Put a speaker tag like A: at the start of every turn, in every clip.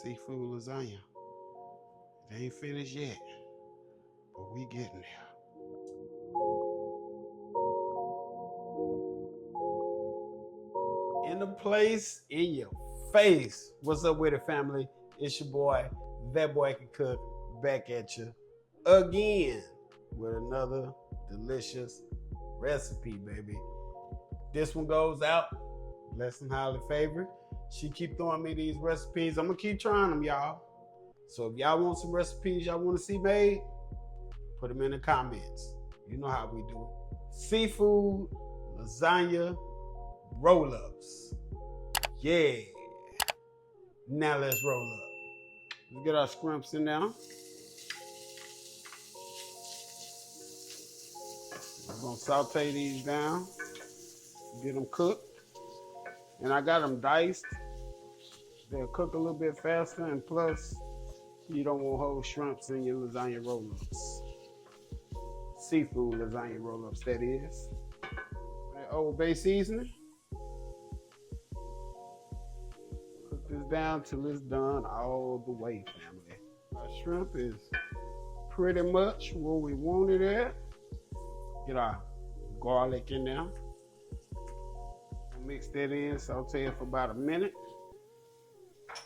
A: seafood lasagna. It ain't finished yet, but we getting there. In the place, in your face. What's up with it, family? It's your boy, That Boy Can Cook, back at you again with another delicious recipe, baby. This one goes out, blessed and highly favored. She keep throwing me these recipes. I'm gonna keep trying them, y'all. So if y'all want some recipes y'all want to see made, put them in the comments. You know how we do it. Seafood lasagna roll-ups. Yeah. Now let's roll up. Let's get our scrimps in now. We're gonna saute these down, get them cooked. And I got them diced. They'll cook a little bit faster, and plus, you don't want whole shrimps in your lasagna roll-ups. Seafood lasagna roll-ups, that is. That Old Bay seasoning. Cook this down till it's done all the way, family. Our shrimp is pretty much where we want it at. Get our garlic in there. Mix that in, saute it for about a minute.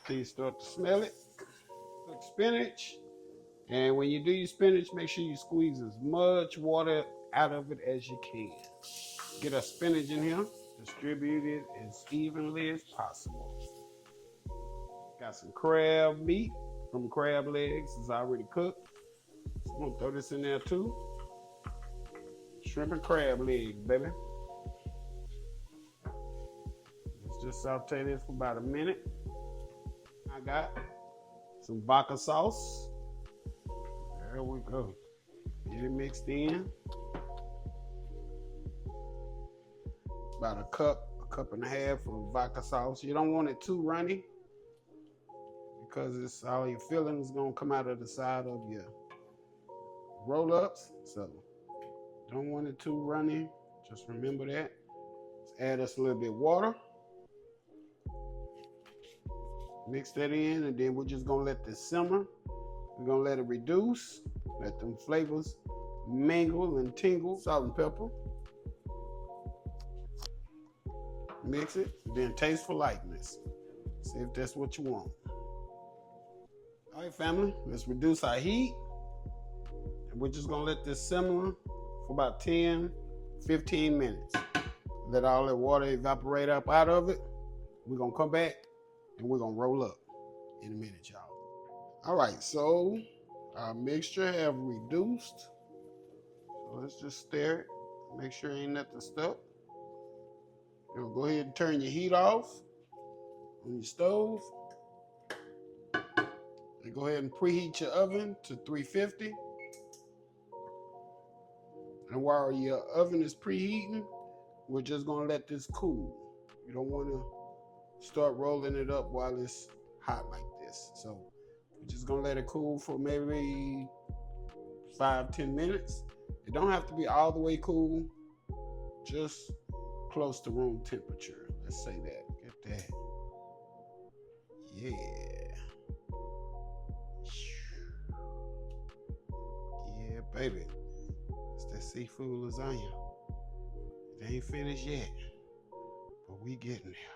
A: Till you start to smell it. Cook spinach. And when you do your spinach, make sure you squeeze as much water out of it as you can. Get our spinach in here. Distribute it as evenly as possible. Got some crab meat from crab legs. It's already cooked. So I'm gonna throw this in there too. Shrimp and crab legs, baby. Let's just saute this for about a minute. I got some vodka sauce. There we go. Get it mixed in. About a cup and a half of vodka sauce. You don't want it too runny because it's all your fillings gonna come out of the side of your roll-ups. So don't want it too runny. Just remember that. Let's add us a little bit of water. Mix that in, and then we're just gonna let this simmer. We're gonna let it reduce, let them flavors mingle and tingle. Salt and pepper. Mix it, then taste for likeness. See if that's what you want. All right, family, let's reduce our heat. And we're just gonna let this simmer for about 10, 15 minutes. Let all that water evaporate up out of it. We're gonna come back and we're gonna roll up in a minute, y'all. All right, so our mixture have reduced. So let's just stir it, make sure ain't nothing stuck. You'll go ahead and turn your heat off on your stove. And go ahead and preheat your oven to 350. And while your oven is preheating, we're just gonna let this cool. You don't wanna start rolling it up while it's hot like this. So we're just gonna let it cool for maybe 5-10 minutes. It don't have to be all the way cool, just close to room temperature. Let's say that. Get that. Yeah. Yeah, baby. It's that seafood lasagna. It ain't finished yet, but we getting there.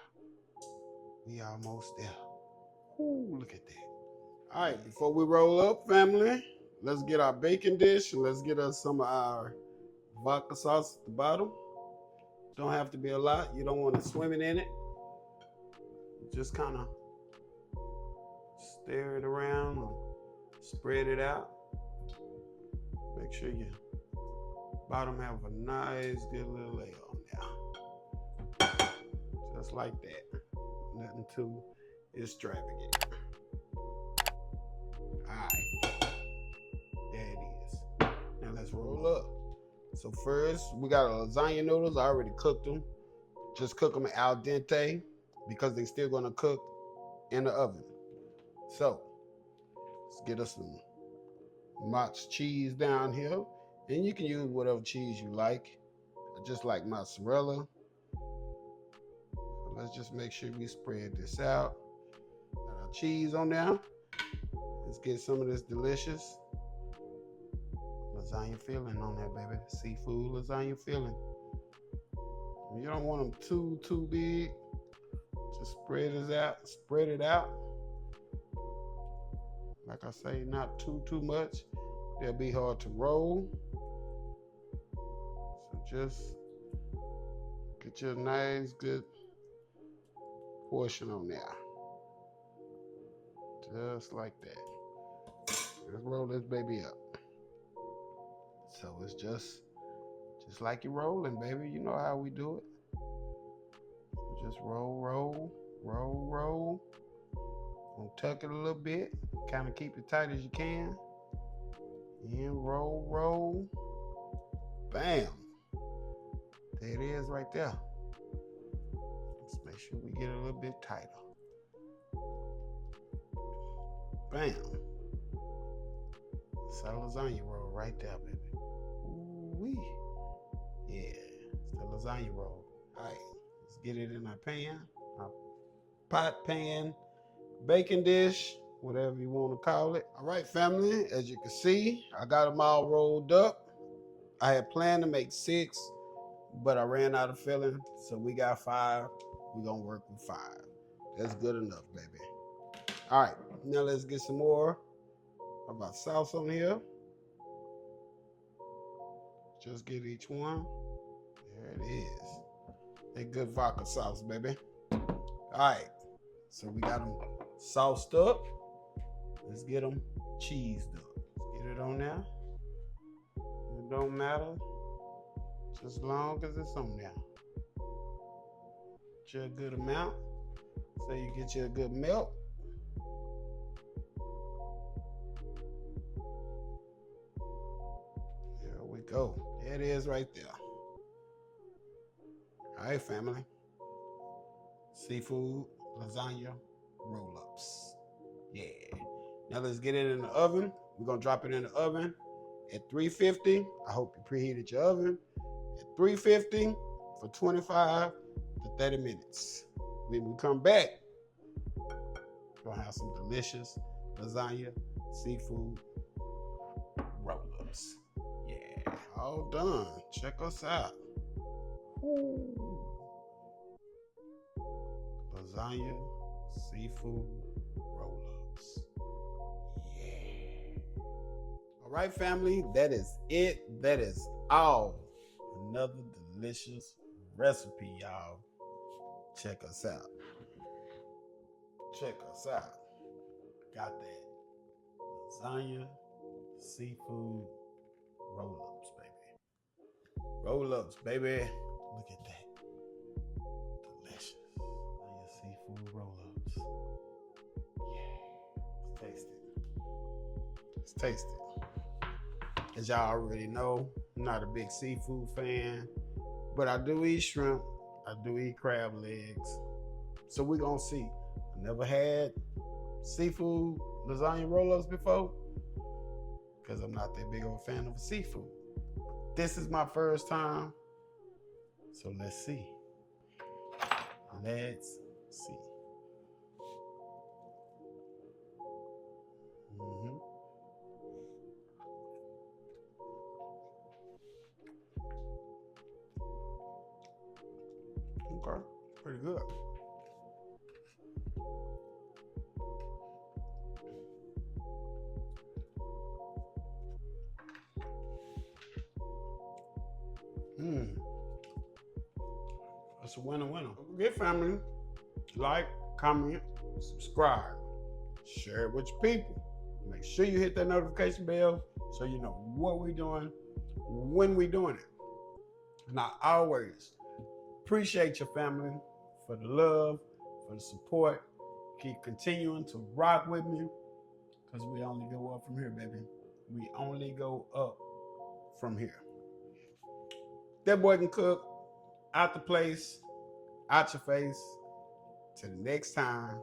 A: We almost there. Ooh, look at that. All right, before we roll up, family, let's get our bacon dish and let's get us some of our vodka sauce at the bottom. Don't have to be a lot. You don't want to swim it in it. Just kind of stir it around or spread it out. Make sure your bottom have a nice, good little layer on there. Just like that. Nothing too extravagant. Alright. There it is. Now let's roll up. So first, we got our lasagna noodles. I already cooked them. Just cook them al dente because they're still gonna cook in the oven. So let's get us some Mott's cheese down here. And you can use whatever cheese you like. I just like mozzarella. So let's just make sure we spread this out. Got our my cheese on there. Let's get some of this delicious lasagna filling on there, baby. Seafood lasagna filling. You don't want them too big. Just spread it out. Like I say, not too much. They'll be hard to roll. So just get you a nice, good portion on there. Just like that. Let's roll this baby up. So it's just like you're rolling, baby. You know how we do it. Just roll. Gonna tuck it a little bit. Kind of keep it tight as you can. And roll. Bam. There it is right there. Let's make sure we get it a little bit tighter. Bam. It's a lasagna roll right there, baby. Ooh-wee. Yeah, it's the lasagna roll. All right, let's get it in our pan, our pot, pan, baking dish, whatever you want to call it. All right, family, as you can see, I got them all rolled up. I had planned to make 6, but I ran out of filling, so we got 5. We're gonna work with 5. That's good enough, baby. All right, now let's get some more of our sauce on here. Just get each one. There it is. A good vodka sauce, baby. All right, so we got them sauced up. Let's get them cheesed up. Let's get it on there. It don't matter, just as long as it's on there. Get you a good amount, so you get you a good melt. There we go. There it is right there. All right, family. Seafood lasagna roll-ups. Yeah. Now let's get it in the oven. We're gonna drop it in the oven at 350. I hope you preheated your oven at 350 for 25 to 30 minutes. When we come back, we're gonna have some delicious lasagna seafood roll-ups. Yeah, all done. Check us out. Ooh. Lasagna seafood roll-ups. Yeah. All right, family, that is it. That is all. Another delicious recipe, y'all. Check us out. Check us out. Got that lasagna seafood roll-ups, baby. Roll-ups, baby. Look at that. Delicious. Lasagna seafood roll-ups. Yeah. Let's taste it. Let's taste it. As y'all already know, I'm not a big seafood fan, but I do eat shrimp. I do eat crab legs. So we're gonna see. I never had seafood lasagna roll-ups before because I'm not that big of a fan of seafood. This is my first time, so let's see. Let's see. Okay, pretty good. That's a winner. Good family. Like, comment, subscribe, share it with your people. Make sure you hit that notification bell so you know what we're doing, when we're doing it. And I always appreciate your family for the love, for the support. Keep continuing to rock with me because we only go up from here, baby. We only go up from here. That boy can cook. Out the place, out your face. Till the next time.